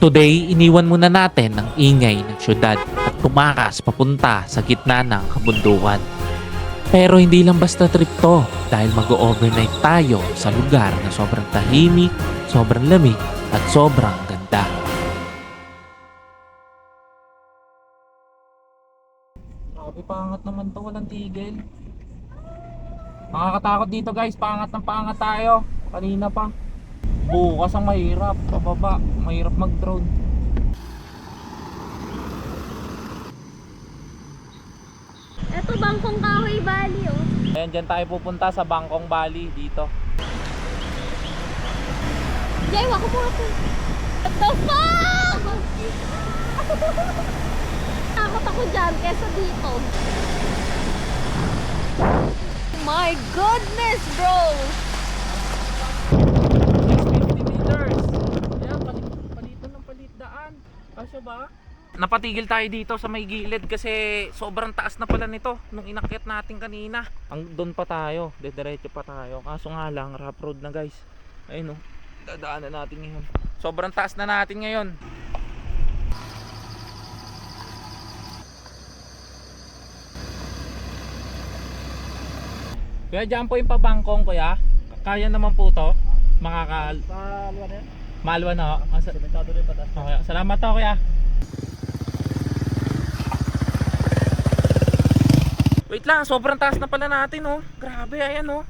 Today, iniwan muna natin ang ingay ng syudad at tumakas papunta sa gitna ng kabundukan. Pero hindi lang basta trip to dahil mag-overnight tayo sa lugar na sobrang tahimik, sobrang lamig at sobrang ganda. Grabe, pangat naman to, walang tigil. Nakakatakot dito guys, pangat ng pangat tayo. Kanina pa. Bukas ang mahirap, pababa, mahirap mag-drone. Ito Bangkong Kahoy Valley oh. Ayan, dyan tayo pupunta sa Bangkong Valley dito. Jay, wako mo ako. What the fuck? Takot ako dyan kesa dito. My goodness bro! 650 meters. Ayan, palitan ng palitdaan. Kasya ba? Napatigil tayo dito sa may gilid kasi sobrang taas na pala nito nung inakyat natin kanina. Doon pa tayo, diretso pa tayo. Kaso nga lang, rough road na guys. Ayun o, dadaanan natin ngayon. Sobrang taas na natin ngayon. Kuya, dyan po yung pabangkong kuya. Kaya naman po to. Malwa na yan? Malwa na ho. Sementado rin patas. Okay. Salamat to kuya. Wait lang, sobrang taas na pala natin oh. Grabe, ayan oh.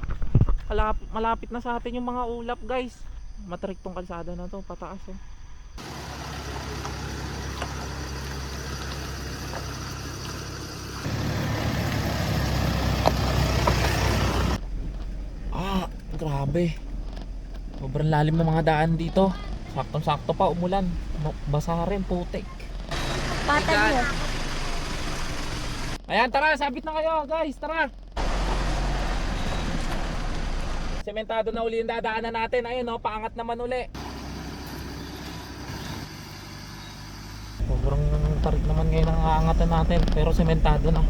Malapit na sa atin yung mga ulap guys. Matarik tong kalsada na to, pataas oh. Grabe. Sobrang lalim ng mga daan dito. Saktong-sakto pa umulan. Basa rin, putik. Patay mo. Ayan, tara, sabit na kayo guys, tara. Sementado na uli yung dadaanan natin. Ayun oh, paangat naman uli. Sobrang tarik naman ngayon ang aangatan natin. Pero sementado na.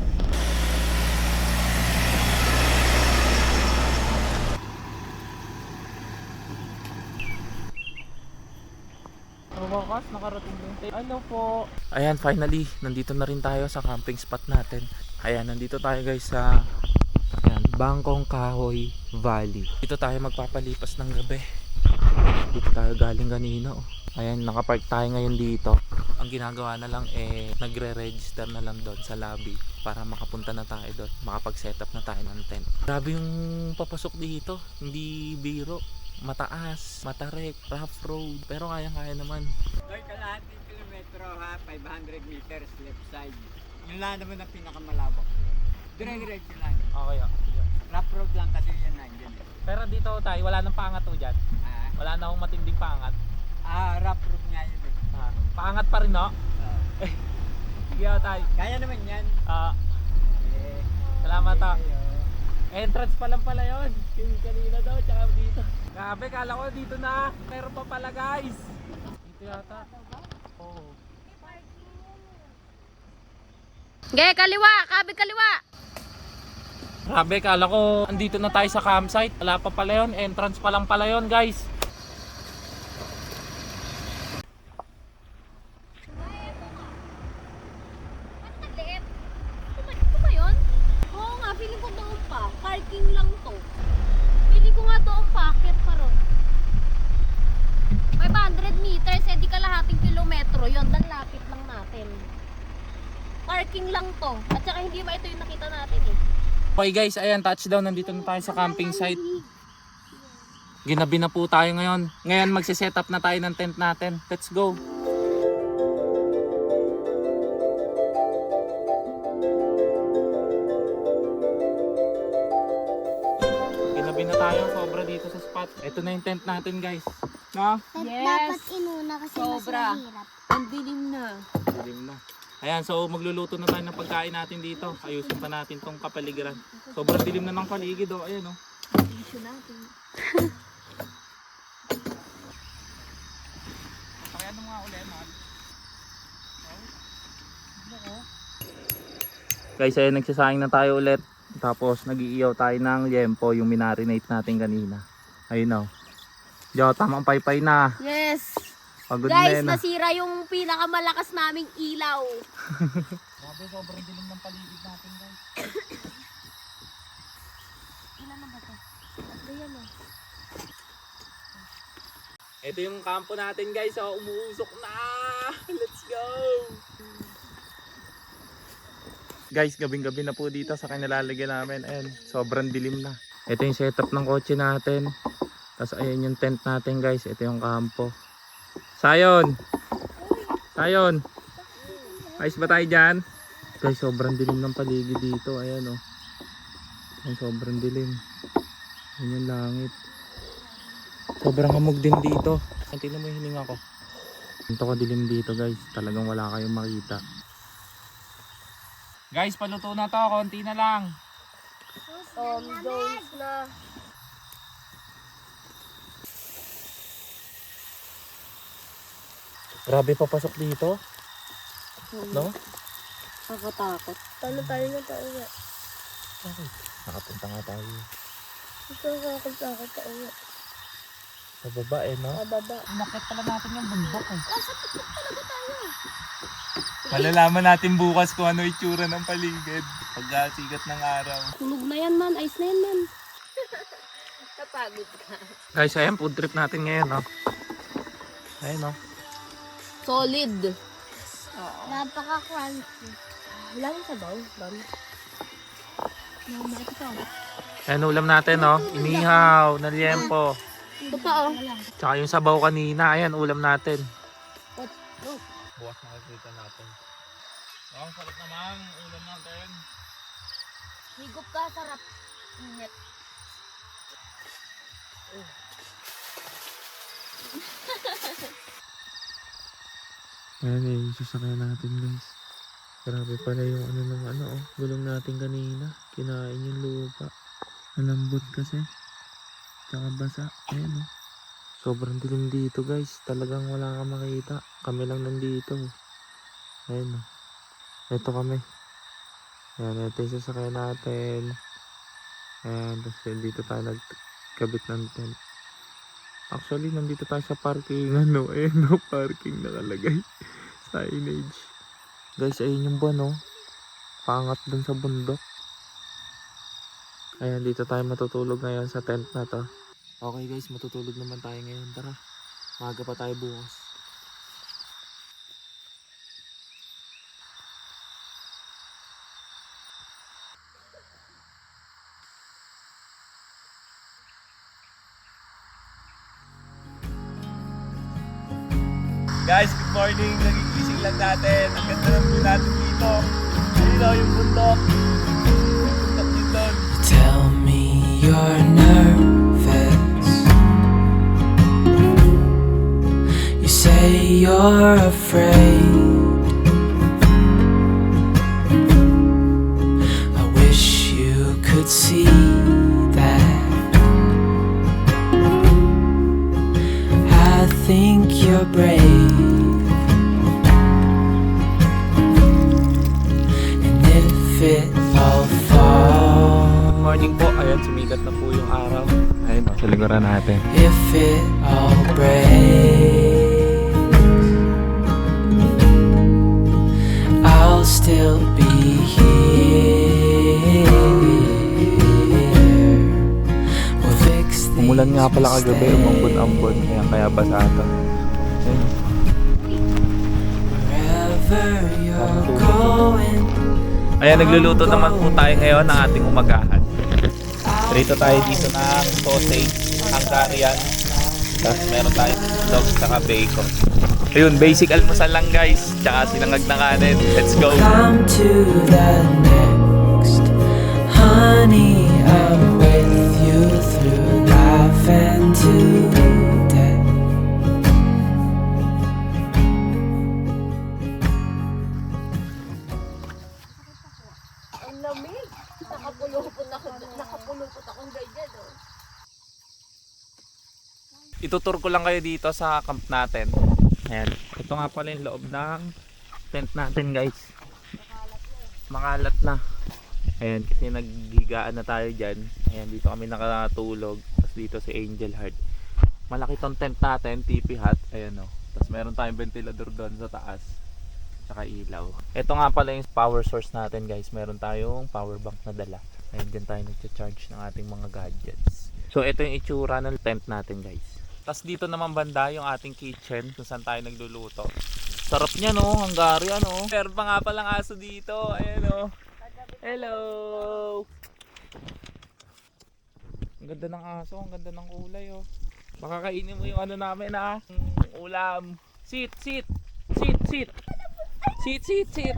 Wakas, nakarating din. Ano po? Ayan, finally, nandito na rin tayo sa camping spot natin. Ayan, nandito tayo guys sa Bangkong Kahoy Valley. Dito tayo magpapalipas ng gabi. Dito tayo galing kanina oh. Ayan, nakapark tayo ngayon dito. Ang ginagawa na lang nagre-register na lang doon sa lobby para makapunta na tayo doon. Makapag-setup na tayo ng tent. Grabe yung papasok dito, hindi biro. Mataas, matarik, rough road, pero kaya-kaya naman. Doy, kalahating kilometro ha, 500 meters left side. Yun lang naman ang pinakamalawak. Dire-diretso lang. Okay, yeah. Rough road lang kasi yan nandiyan. Pero dito tayo, wala nang paangat to dyan. Wala na akong matinding paangat. Rough road nga yun eh. Paangat pa rin no? Sige tayo. Kaya naman yan. Salamat ha. Entrance pa lang pala yun. Yung kanina daw, tsaka dito. Grabe, kala ko dito na. Meron pa pala guys. Dito yata. Oo. Kaliwa! Kabi kaliwa! Grabe, kala ko andito na tayo sa campsite. Wala pa pala yun. Entrance pa lang pala yun guys. Ito ba yun? Oo nga, feeling ko doon pa. Parking lang to. Feeling ko nga doon pa, akit pa ron. 500 meters, di kalahating kilometro yun. Dan lapit lang natin. Parking lang to. At saka hindi ba ito yung nakita natin eh. Okay guys, ayan, touchdown. Nandito na tayo sa camping site. Ginabi na po tayo ngayon. Ngayon magsiset-up na tayo ng tent natin. Let's go. Ginabi na tayo, sobra dito sa spot. Ito na yung tent natin guys. No? Yes. Dapat inuna kasi Sobra. mas mahirap. Ang dilim na. Dilim na. Ayan, so magluluto na tayo ng pagkain natin dito. Ayusin pa natin tong kapaligiran. Sobrang dilim na ng paligid oh. Ayan oh. Issue natin. Kaya ano nga ulit, man? Guys, ayan, nagsasaing na tayo ulit. Tapos nag-iiyaw tayo ng liempo, yung minarinate natin kanina. Ayun oh. Yo, tamang paypay na. Yes. Pagod Guys, na. nasira yung pinakamalakas naming ilaw. Grabe, sobrang dilim ng paligid natin guys. Ilan na ba ito? Ayan o. Ito yung kampo natin guys, oh, umuusok na! Let's go! Guys, gabing-gabi na po dito sa kanilalagyan namin. Ayan, sobrang dilim na. Ito yung setup ng kotse natin. Tapos ayan yung tent natin guys. Ito yung kampo. Sayon! Sayon! Ayos ba tayo dyan? Guys, sobrang dilim ng paligid dito. Ayan oh. Ayan, sobrang dilim. Ayan yung langit. Sobrang hamog din dito. Tingnan mo yung hininga ko. Ito ka dilim dito guys. Talagang wala kayong makita. Guys, paluto na to. Konti na lang. Jones na. Grabe papasok dito. No? Nakatakot. Paano tayo na pauwi? Okay. Nakapunta nga tayo. Gusto ko nakakapagtakot pauwi. Sa baba eh, no? Pababa. Nakit pala natin yung bundok eh. Nasa tuktok talaga tayo. Malalaman natin bukas kung ano itsura ng paligid. Pagkasigat ng araw. Tulog na yan man. Ice na yan man. Kapagod ka. Guys, ayan food trip natin ngayon, no? Ayan, no? Solid. Napaka-crunchy. Wala yung sabaw. Bam. Mama, ito pa. Ayan ulam natin, no? Inihaw, na liempo. Ito pa, oh. Tsaka yung sabaw kanina, ayan ulam natin. Bukas makikita natin. Oh, sarap naman ulam natin. Higop ka, sarap. Init. Ayan eh, susakyan natin guys. Grabe pala yung ano ng ano oh, gulong natin kanina. Kinain yung lupa. Malambot kasi. Tsaka basa. Ayan oh. Sobrang dilim dito guys. Talagang wala kang makita. Kami lang nandito. Ayan oh. Ito kami. Ayan, ito yung sasakyan natin. Ayan, tapos dito tayo nagkabit ng tent. Actually, nandito tayo sa parking. Ano, ayan no, parking nakalagay. Signage. Guys, ayun yung buwan oh. Pangat dun sa bundok. Ayan, dito tayo matutulog ngayon sa tent na to. Okay guys, matutulog naman tayo ngayon. Tara, maaga pa tayo bukas. Guys, good morning. Nagigising lang natin. Ang ganda ng view natin dito. Ayun o, yung bundok. Yung bundok dito. Tell me you're nervous. You say you're afraid. I wish you could see that. I think you're brave. And if it all falls, Morning po. Ayan, sumikat na po yung araw. Ayun o, sa likuran natin. if it all breaks, I'll still be here. We'll fix things. Umulan nga pala kagabi, umambon-ambon. Kaya basa ito. Ayun o. Wherever you're going, Ayan, nagluluto naman po tayo ngayon ng ating umagahan. Rito tayo dito ng sausage, Hungarian. Tapos meron tayong dog saka bacon. Ayun, basic almusal lang guys. Tsaka sinangag na kanin. Let's go! come to the next. Honey, I'm with you through life and to death. Ang lamig. Nakapulupot akong ganyan, oh. Itutur ko lang kayo dito sa camp natin. Ayan. Ito nga pala yung loob ng tent natin guys. Makalat na. Ayan, kasi naghigaan na tayo dyan. Ayan, dito kami nakatulog. Tapos dito si Angel Heart. Malaki tong tent natin, TP hut. Ayan o. Tapos Tapos meron tayong ventilador doon sa taas. Tsaka ilaw. Ito nga pala yung power source natin guys. Meron tayong power bank na dala. Ayun din tayo nagcha-charge ng ating mga gadgets. So ito yung itsura ng tent natin guys. Tapos dito naman banda yung ating kitchen kung saan tayo nagluluto. Sarap niya no, Hungarian no. Meron pa nga palang aso dito. Ayan no. Hello! Ang ganda ng aso, ang ganda ng kulay oh. Baka kainin mo yung ano namin ah. Ulam. Sit, sit. Sit, sit. Sit, sit, sit.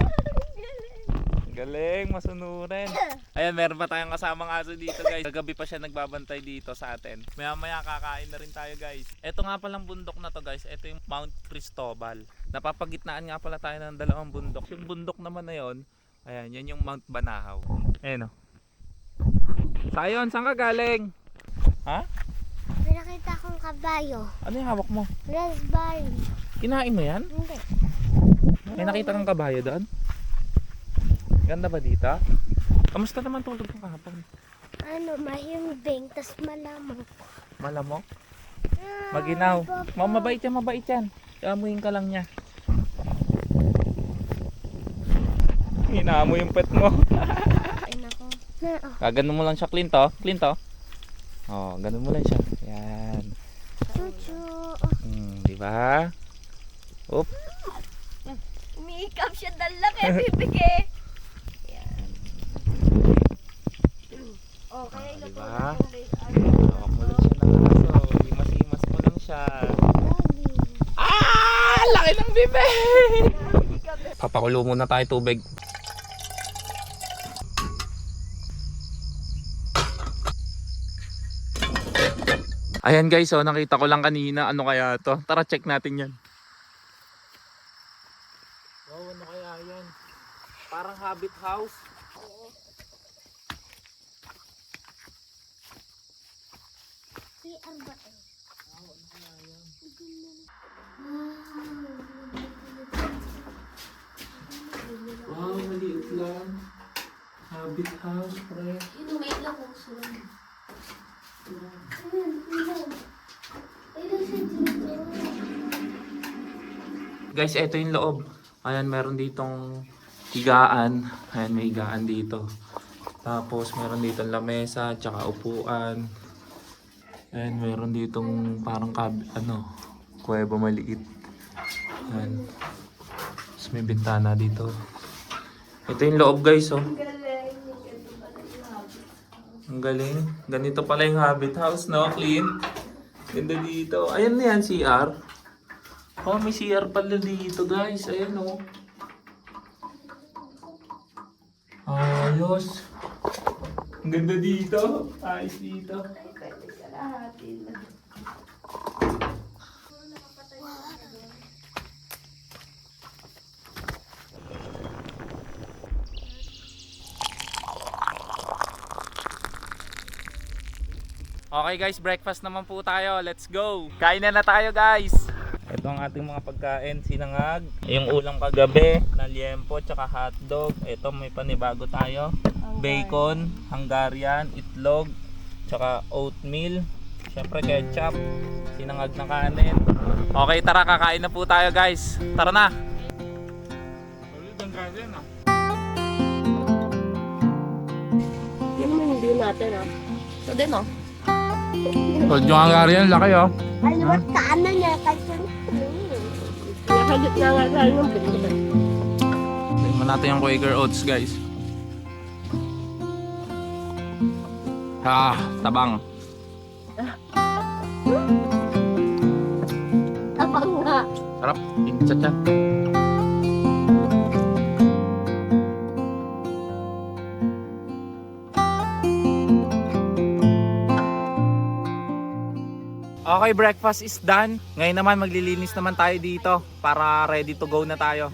Galing, masunurin. Ayan, meron pa tayong kasamang aso dito guys. Kagabi pa siya nagbabantay dito sa atin. Maya maya kakain na rin tayo guys. Ito nga palang bundok na to guys. Ito yung Mount Cristobal. Napapagitnaan nga pala tayo ng dalawang bundok. Yung bundok naman na yon, ayan, yan yung Mount Banahaw. Ayan o. Sayon, saan ka galing? Ha? May nakita akong kabayo. Ano yung hawak mo? Raspberry. Kinain mo yan? Hindi. May nakita kang kabayo doon? Ganda ba dito? Kamusta naman tulog mo kahapon? Ano, mahimbing, tas malamang. Malamok? Maginaw. Mabait yan, mabait yan. Amuhin ka lang niya. Hinamo yung pet mo. Ay, nako. Ganun mo lang siya, Clint oh. Clint oh. Oh, ganun mo lang siya. Yan. Chuchu. Di ba? Oop. Umiikap siya dala kaya bibigay. Okay, Ah, luto diba? na po guys. Hawak mo lang siya ng aso. Imas-imas mo lang siya. Lagi. Ah! Laki ng bibe! Papakulo muna tayo tubig. Ayan guys, oh, nakita ko lang kanina. Ano kaya to? Tara check natin yan. Wow, ano kaya yan? Parang habit house. CR ba eh? Wow, maliit lang. Habit house, pre. Yun, may ilang puso. Guys, ito yung loob. Ayan, meron ditong higaan. Ayan, may higaan dito. Tapos, meron ditong lamesa, tsaka upuan. Ayan, meron ditong parang kuweba maliit. Ayan. Tapos, may bintana dito. Ito yung loob, guys, oh. Ang galing. Ganito pala yung habit house, no? Clean. Ganda dito. Ayan na yan, CR. Oh, may CR pala dito, guys. Ayan, oh. Ayos. Ang ganda dito. Ayos dito. Okay guys, breakfast naman po tayo. Let's go! Kain na tayo guys! Ito ang ating mga pagkain, sinangag. Yung ulam kagabi na liempo tsaka hotdog. Ito may panibago tayo. Bacon, Hungarian, itlog, tsaka oatmeal. Syempre ketchup, sinangag na kanin. Okay, tara kakain na po tayo guys. Tara na! Yan naman yung view natin ah. So din oh. Yung Hungarian, laki oh. Aliwat ka ano niya, kasi Nakagit na nga tayo ng pinila. Tingnan natin yung Quaker Oats guys. Tabang. Abang nga. Sarap, ingat siya. Okay, breakfast is done. Ngayon naman maglilinis naman tayo dito para ready to go na tayo.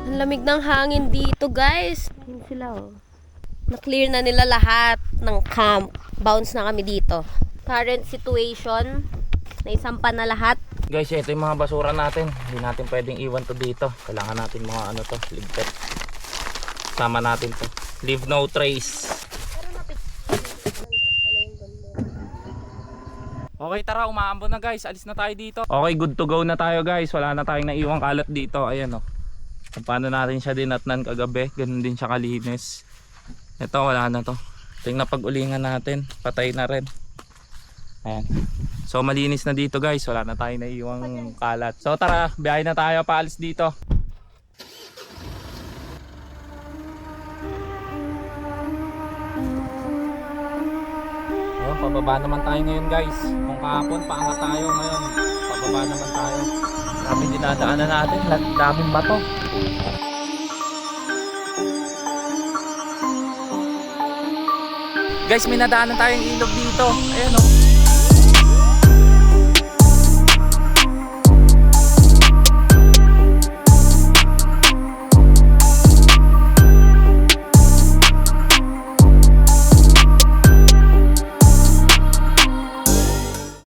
Ang lamig ng hangin dito guys. Yun sila oh. Na-clear na nila lahat ng camp. bounce na kami dito. Current situation, naisampa na lahat. Guys, ito yung mga basura natin. Hindi natin pwedeng iwan to dito. Kailangan natin mga ano to, ligpit. Sama natin to. Leave no trace. Okay, tara, umaambon na guys. Alis na tayo dito. Okay, good to go na tayo guys. Wala na tayong naiwang kalat dito. Ayan o. Kung paano natin siya dinatnan kagabi, ganun din siya kalinis. Ito, wala na to. Ito yung napag-ulingan natin. Patay na rin. Ayan. So malinis na dito guys. Wala na tayong naiwang kalat. So tara, biyahe na tayo. Paalis dito. Ayun, pababa naman tayo ngayon guys. Kung kahapon paangat tayo, ngayon pababa naman tayo. Daming dinadaanan natin, daming bato. Guys, may nadaanan tayong ilog dito. Ayan o.